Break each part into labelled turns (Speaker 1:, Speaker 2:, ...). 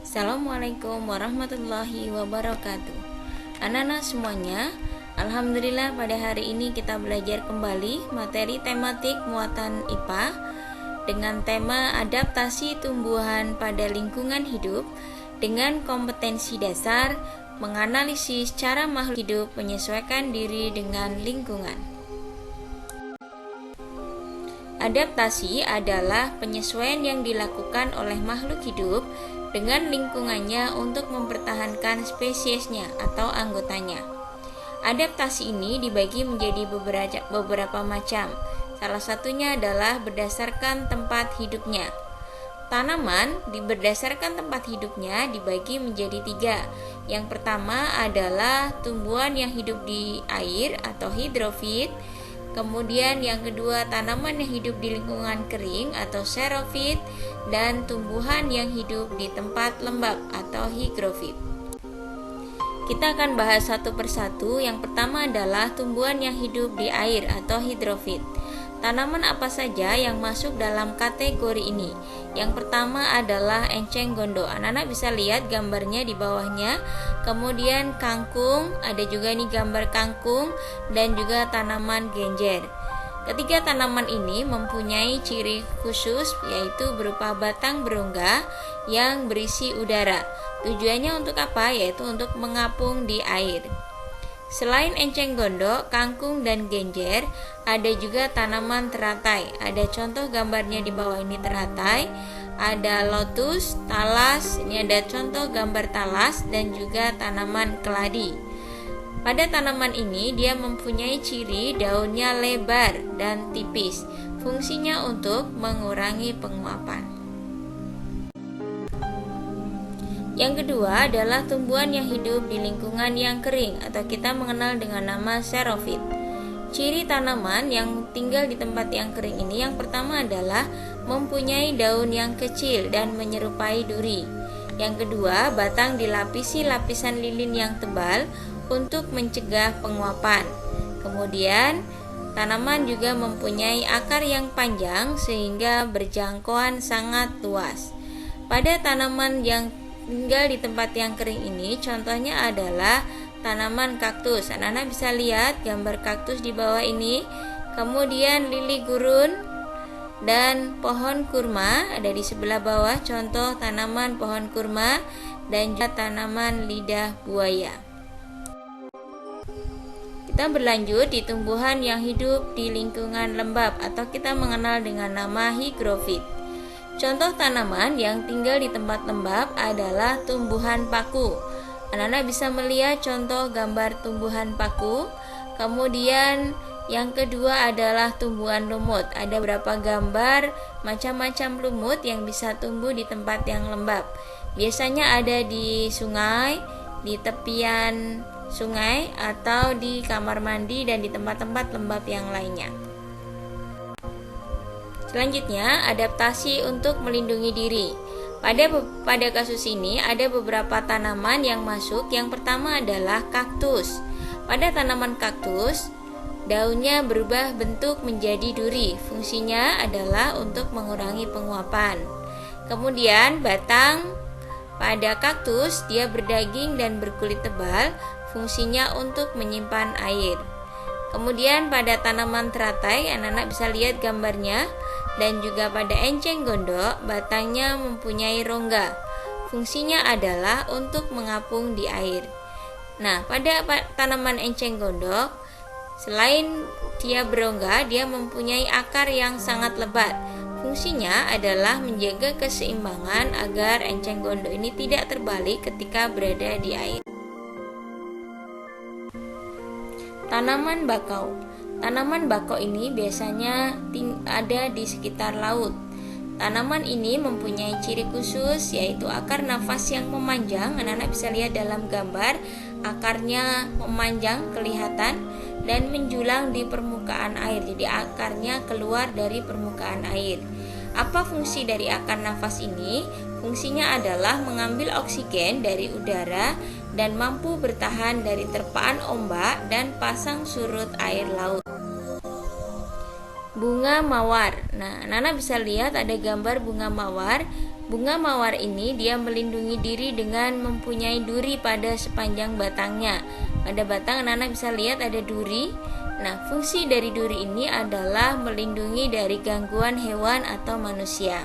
Speaker 1: Assalamualaikum warahmatullahi wabarakatuh. Anak-anak semuanya, alhamdulillah pada hari ini kita belajar kembali materi tematik muatan IPA dengan tema adaptasi tumbuhan pada lingkungan hidup dengan kompetensi dasar menganalisis cara makhluk hidup menyesuaikan diri dengan lingkungan. Adaptasi adalah penyesuaian yang dilakukan oleh makhluk hidup dengan lingkungannya untuk mempertahankan spesiesnya atau anggotanya. Adaptasi ini dibagi menjadi beberapa macam. Salah satunya adalah berdasarkan tempat hidupnya. Tanaman berdasarkan tempat hidupnya dibagi menjadi 3. Yang pertama adalah tumbuhan yang hidup di air atau hidrofit. Kemudian yang kedua, tanaman yang hidup di lingkungan kering atau xerofit, dan tumbuhan yang hidup di tempat lembab atau higrofit. Kita akan bahas satu persatu. Yang pertama adalah tumbuhan yang hidup di air atau hidrofit. Tanaman apa saja yang masuk dalam kategori ini? Yang pertama adalah enceng gondok. Anak-anak bisa lihat gambarnya di bawahnya. Kemudian kangkung, ada juga nih gambar kangkung, dan juga tanaman genjer. Ketiga tanaman ini mempunyai ciri khusus, yaitu berupa batang berongga yang berisi udara. Tujuannya untuk apa? Yaitu untuk mengapung di air. Selain enceng gondok, kangkung, dan genjer, ada juga tanaman teratai. Ada contoh gambarnya di bawah ini teratai. Ada lotus, talas, ini ada contoh gambar talas, dan juga tanaman keladi. Pada tanaman ini dia mempunyai ciri daunnya lebar dan tipis. Fungsinya untuk mengurangi penguapan. Yang kedua adalah tumbuhan yang hidup di lingkungan yang kering atau kita mengenal dengan nama xerofit. Ciri tanaman yang tinggal di tempat yang kering ini yang pertama adalah mempunyai daun yang kecil dan menyerupai duri. Yang kedua, batang dilapisi lapisan lilin yang tebal untuk mencegah penguapan. Kemudian, tanaman juga mempunyai akar yang panjang sehingga berjangkauan sangat luas. Pada tanaman yang tinggal di tempat yang kering ini, contohnya adalah tanaman kaktus. Anak-anak bisa lihat gambar kaktus di bawah ini. Kemudian lili gurun dan pohon kurma ada di sebelah bawah, contoh tanaman pohon kurma, dan juga tanaman lidah buaya. Kita berlanjut di tumbuhan yang hidup di lingkungan lembab atau kita mengenal dengan nama higrofit. Contoh tanaman yang tinggal di tempat lembab adalah tumbuhan paku. Anak-anak bisa melihat contoh gambar tumbuhan paku. Kemudian yang kedua adalah tumbuhan lumut. Ada beberapa gambar macam-macam lumut yang bisa tumbuh di tempat yang lembab. Biasanya ada di sungai, di tepian sungai, atau di kamar mandi dan di tempat-tempat lembab yang lainnya. Selanjutnya, adaptasi untuk melindungi diri. Pada kasus ini ada beberapa tanaman yang masuk. Yang pertama adalah kaktus. Pada tanaman kaktus, daunnya berubah bentuk menjadi duri. Fungsinya adalah untuk mengurangi penguapan. Kemudian batang pada kaktus dia berdaging dan berkulit tebal. Fungsinya untuk menyimpan air. Kemudian pada tanaman teratai, anak-anak bisa lihat gambarnya. Dan juga pada enceng gondok, batangnya mempunyai rongga. Fungsinya adalah untuk mengapung di air. Nah, pada tanaman enceng gondok, selain dia berongga, dia mempunyai akar yang sangat lebat. Fungsinya adalah menjaga keseimbangan agar enceng gondok ini tidak terbalik ketika berada di air. Tanaman bakau. Tanaman bakau ini biasanya ada di sekitar laut. Tanaman ini mempunyai ciri khusus, yaitu akar nafas yang memanjang. Anak-anak bisa lihat dalam gambar, akarnya memanjang kelihatan dan menjulang di permukaan air. Jadi akarnya keluar dari permukaan air. Apa fungsi dari akar nafas ini? Fungsinya adalah mengambil oksigen dari udara dan mampu bertahan dari terpaan ombak dan pasang surut air laut. bunga mawar. Nah, Nana bisa lihat ada gambar bunga mawar. Bunga mawar ini dia melindungi diri dengan mempunyai duri pada sepanjang batangnya. Pada batang Nana bisa lihat ada duri. Nah, fungsi dari duri ini adalah melindungi dari gangguan hewan atau manusia.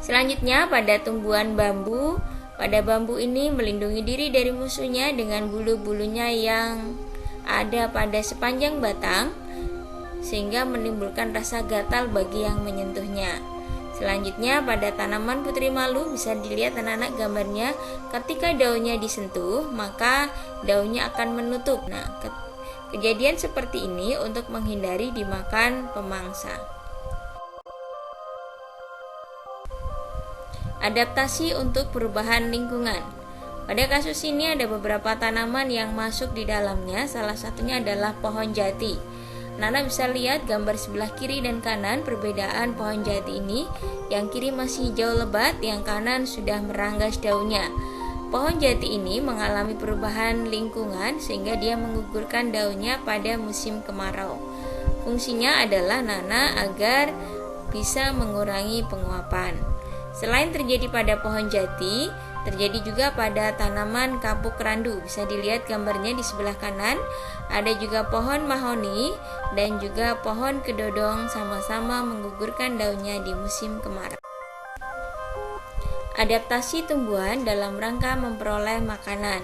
Speaker 1: Selanjutnya pada tumbuhan bambu. Pada bambu ini melindungi diri dari musuhnya dengan bulu-bulunya yang ada pada sepanjang batang, sehingga menimbulkan rasa gatal bagi yang menyentuhnya. Selanjutnya pada tanaman putri malu bisa dilihat anak-anak gambarnya, ketika daunnya disentuh maka daunnya akan menutup. Nah, kejadian seperti ini untuk menghindari dimakan pemangsa. Adaptasi untuk perubahan lingkungan. Pada kasus ini ada beberapa tanaman yang masuk di dalamnya, salah satunya adalah pohon jati. Nana bisa lihat gambar sebelah kiri dan kanan perbedaan pohon jati ini. Yang kiri masih hijau lebat, yang kanan sudah meranggas daunnya. Pohon jati ini mengalami perubahan lingkungan sehingga dia menggugurkan daunnya pada musim kemarau. Fungsinya adalah Nana agar bisa mengurangi penguapan. Selain terjadi pada pohon jati, terjadi juga pada tanaman kapuk randu. Bisa dilihat gambarnya di sebelah kanan. Ada juga pohon mahoni dan juga pohon kedodong sama-sama menggugurkan daunnya di musim kemarau. Adaptasi tumbuhan dalam rangka memperoleh makanan.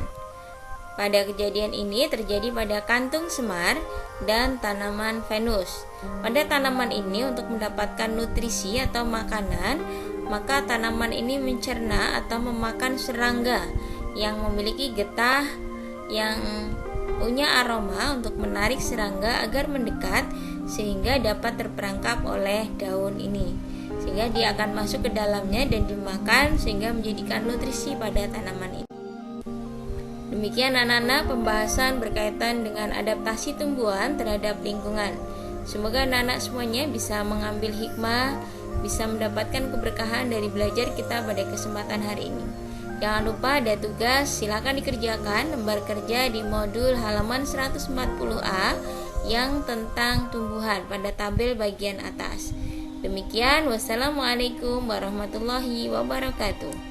Speaker 1: Pada kejadian ini terjadi pada kantung semar dan tanaman Venus. Pada tanaman ini untuk mendapatkan nutrisi atau makanan, maka tanaman ini mencerna atau memakan serangga yang memiliki getah yang punya aroma untuk menarik serangga agar mendekat sehingga dapat terperangkap oleh daun ini. Sehingga dia akan masuk ke dalamnya dan dimakan sehingga menjadikan nutrisi pada tanaman ini. Demikian anak-anak pembahasan berkaitan dengan adaptasi tumbuhan terhadap lingkungan. Semoga anak-anak semuanya bisa mengambil hikmah, bisa mendapatkan keberkahan dari belajar kita pada kesempatan hari ini. Jangan lupa ada tugas, silakan dikerjakan lembar kerja di modul halaman 140A yang tentang tumbuhan pada tabel bagian atas. Demikian, wassalamualaikum warahmatullahi wabarakatuh.